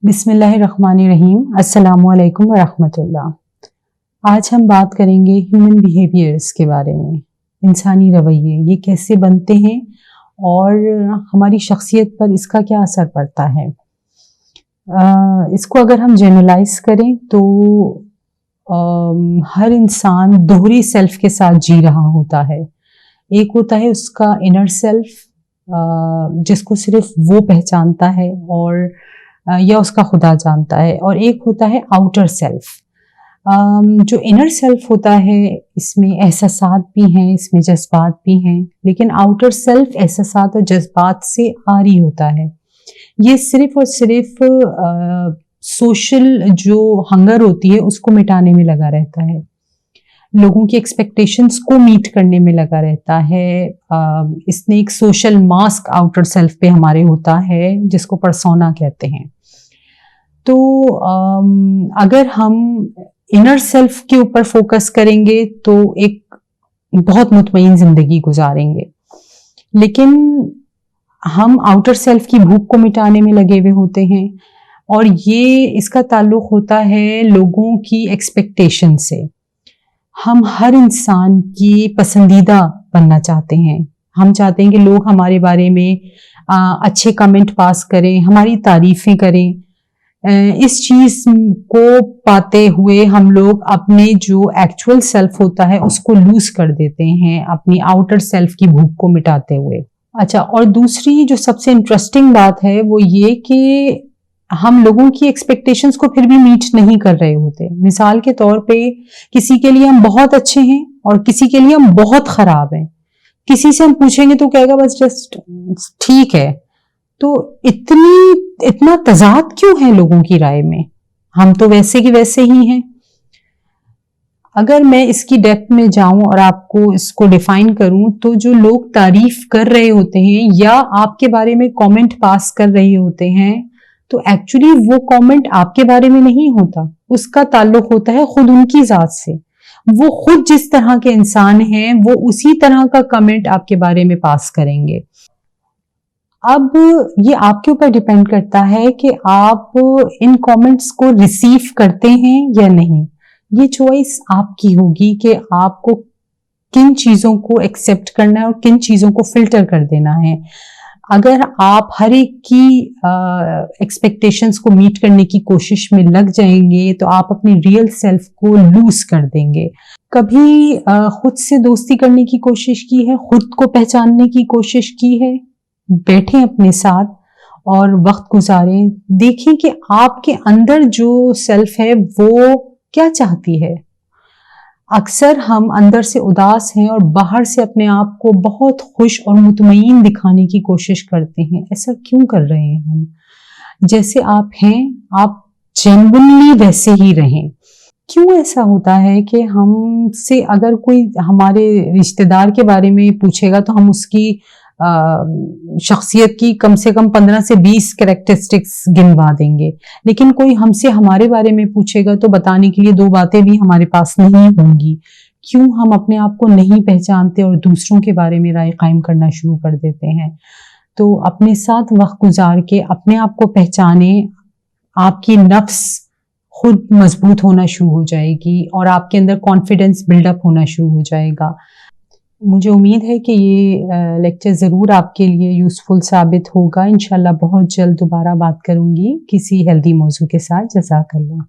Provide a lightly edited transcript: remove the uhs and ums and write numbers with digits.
بسم اللہ الرحمن الرحیم۔ السلام علیکم ورحمۃ اللہ۔ آج ہم بات کریں گے ہیومن بیہیویئرس کے بارے میں، انسانی رویے یہ کیسے بنتے ہیں اور ہماری شخصیت پر اس کا کیا اثر پڑتا ہے۔ اس کو اگر ہم جنرلائز کریں تو ہر انسان دوہری سیلف کے ساتھ جی رہا ہوتا ہے۔ ایک ہوتا ہے اس کا انر سیلف جس کو صرف وہ پہچانتا ہے اور یا اس کا خدا جانتا ہے، اور ایک ہوتا ہے آؤٹر سیلف۔ جو انر سیلف ہوتا ہے اس میں احساسات بھی ہیں، اس میں جذبات بھی ہیں، لیکن آؤٹر سیلف احساسات اور جذبات سے عاری ہوتا ہے۔ یہ صرف اور صرف سوشل جو ہنگر ہوتی ہے اس کو مٹانے میں لگا رہتا ہے، لوگوں کی ایکسپیکٹیشنز کو میٹ کرنے میں لگا رہتا ہے۔ اس نے ایک سوشل ماسک آؤٹر سیلف پہ ہمارے ہوتا ہے جس کو پرسونا کہتے ہیں۔ تو اگر ہم انر سیلف کے اوپر فوکس کریں گے تو ایک بہت مطمئن زندگی گزاریں گے، لیکن ہم آؤٹر سیلف کی بھوک کو مٹانے میں لگے ہوئے ہوتے ہیں، اور یہ اس کا تعلق ہوتا ہے لوگوں کی ایکسپیکٹیشن سے۔ ہم ہر انسان کی پسندیدہ بننا چاہتے ہیں، ہم چاہتے ہیں کہ لوگ ہمارے بارے میں اچھے کمنٹ پاس کریں، ہماری تعریفیں کریں۔ اس چیز کو پاتے ہوئے ہم لوگ اپنے جو ایکچوئل سیلف ہوتا ہے اس کو لوز کر دیتے ہیں اپنی آؤٹر سیلف کی بھوک کو مٹاتے ہوئے۔ اچھا، اور دوسری جو سب سے انٹرسٹنگ بات ہے وہ یہ کہ ہم لوگوں کی ایکسپیکٹیشنز کو پھر بھی میٹ نہیں کر رہے ہوتے۔ مثال کے طور پہ کسی کے لیے ہم بہت اچھے ہیں اور کسی کے لیے ہم بہت خراب ہیں۔ کسی سے ہم پوچھیں گے تو کہے گا بس جسٹ ٹھیک ہے۔ تو اتنا تضاد کیوں ہے لوگوں کی رائے میں؟ ہم تو ویسے کی ویسے ہی ہیں۔ اگر میں اس کی ڈیپتھ میں جاؤں اور آپ کو اس کو ڈیفائن کروں تو جو لوگ تعریف کر رہے ہوتے ہیں یا آپ کے بارے میں کامنٹ پاس کر رہے ہوتے ہیں تو ایکچولی وہ کامنٹ آپ کے بارے میں نہیں ہوتا، اس کا تعلق ہوتا ہے خود ان کی ذات سے۔ وہ خود جس طرح کے انسان ہیں وہ اسی طرح کا کمنٹ آپ کے بارے میں پاس کریں گے۔ اب یہ آپ کے اوپر ڈیپینڈ کرتا ہے کہ آپ ان کامنٹس کو ریسیو کرتے ہیں یا نہیں۔ یہ چوائس آپ کی ہوگی کہ آپ کو کن چیزوں کو ایکسیپٹ کرنا ہے اور کن چیزوں کو فلٹر کر دینا ہے۔ اگر آپ ہر ایک کی ایکسپیکٹیشنز کو میٹ کرنے کی کوشش میں لگ جائیں گے تو آپ اپنی ریئل سیلف کو لوز کر دیں گے۔ کبھی خود سے دوستی کرنے کی کوشش کی ہے، خود کو پہچاننے کی کوشش کی ہے؟ بیٹھیں اپنے ساتھ اور وقت گزاریں، دیکھیں کہ آپ کے اندر جو سیلف ہے وہ کیا چاہتی ہے۔ اکثر ہم اندر سے اداس ہیں اور باہر سے اپنے آپ کو بہت خوش اور مطمئن دکھانے کی کوشش کرتے ہیں۔ ایسا کیوں کر رہے ہیں ہم؟ جیسے آپ ہیں آپ جینوئنلی ویسے ہی رہیں۔ کیوں ایسا ہوتا ہے کہ ہم سے اگر کوئی ہمارے رشتہ دار کے بارے میں پوچھے گا تو ہم اس کی شخصیت کی کم سے کم 15 سے 20 کریکٹرسٹکس گنوا دیں گے، لیکن کوئی ہم سے ہمارے بارے میں پوچھے گا تو بتانے کے لیے 2 باتیں بھی ہمارے پاس نہیں ہوں گی۔ کیوں ہم اپنے آپ کو نہیں پہچانتے اور دوسروں کے بارے میں رائے قائم کرنا شروع کر دیتے ہیں؟ تو اپنے ساتھ وقت گزار کے اپنے آپ کو پہچانیں، آپ کی نفس خود مضبوط ہونا شروع ہو جائے گی اور آپ کے اندر کانفیڈنس بلڈ اپ ہونا شروع ہو جائے گا۔ مجھے امید ہے کہ یہ لیکچر ضرور آپ کے لیے یوزفل ثابت ہوگا۔ انشاءاللہ بہت جلد دوبارہ بات کروں گی کسی ہیلدی موضوع کے ساتھ۔ جزاک اللہ۔